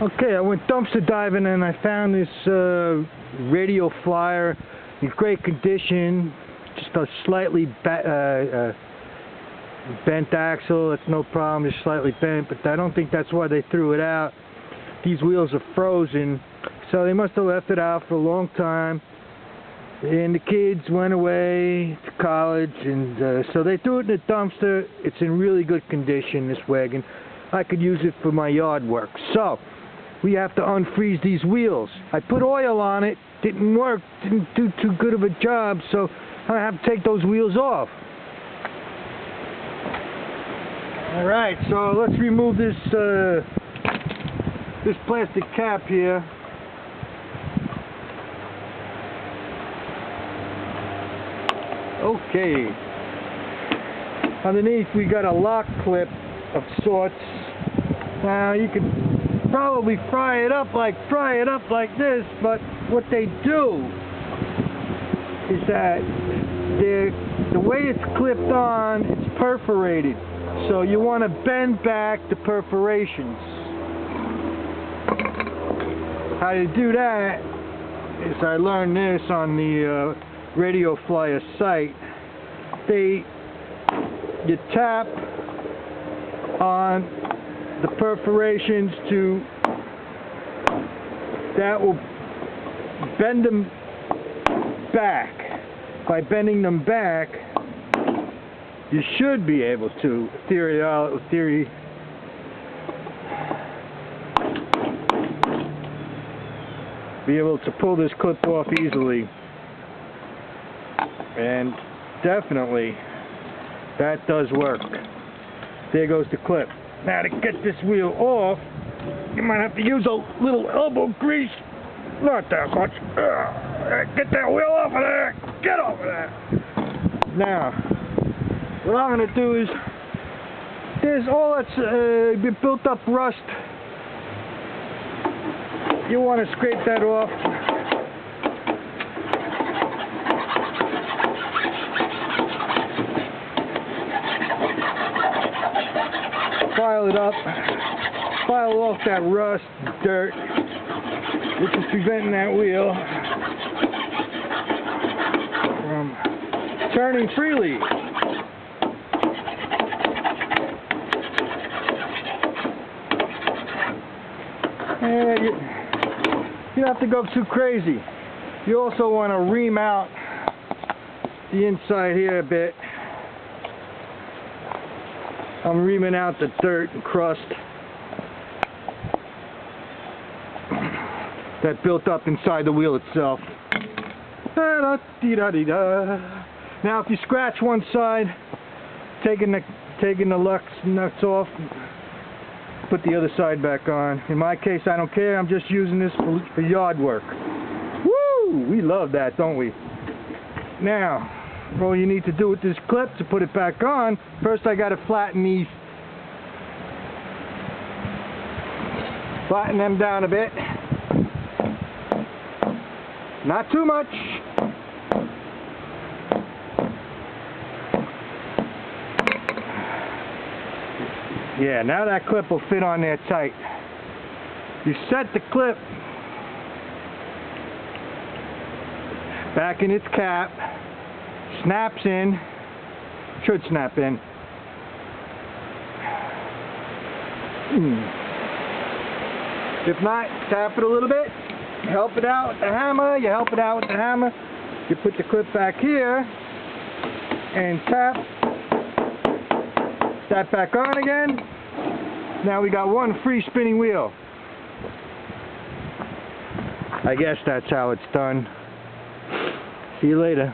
Okay, I went dumpster diving and I found this radial flyer in great condition, just a slightly bent axle. It's no problem, just slightly bent, but I don't think that's why they threw it out. These wheels are frozen, so they must have left it out for a long time, and the kids went away to college, and so they threw it in the dumpster. It's in really good condition, this wagon. I could use it for my yard work. So we have to unfreeze these wheels. I put oil on it, didn't work, didn't do too good of a job, so I have to take those wheels off. Alright, so let's remove this this plastic cap here. Okay. Underneath we got a lock clip of sorts. Now you can probably pry it up like this, but what they do is that the way it's clipped on, it's perforated, so you want to bend back the perforations. How you do that is, I learned this on the Radio Flyer site. You tap on the perforations that will bend them back. By bending them back, you should be able to, theory, be able to pull this clip off easily. And definitely that does work. There goes the clip. Now to get this wheel off, you might have to use a little elbow grease. Not that much. Get that wheel off of there. Get off of there. Now, what I'm going to do is, there's all that's built up rust. You want to scrape that off. File it up, file off that rust, dirt, which is preventing that wheel from turning freely. And you don't have to go too crazy. You also want to ream out the inside here a bit. I'm reaming out the dirt and crust that built up inside the wheel itself. Now if you scratch one side, taking the nuts off, put the other side back on. In my case, I don't care. I'm just using this for yard work. Woo! We love that, don't we? Now, all you need to do with this clip to put it back on, first I got to flatten these. Flatten them down a bit. Not too much. Yeah, now that clip will fit on there tight. You set the clip back in its cap. Snaps in, should snap in. If not, tap it a little bit, help it out with the hammer, you help it out with the hammer, you put the clip back here, and tap that back on again. Now we got one free spinning wheel. I guess that's how it's done. See you later.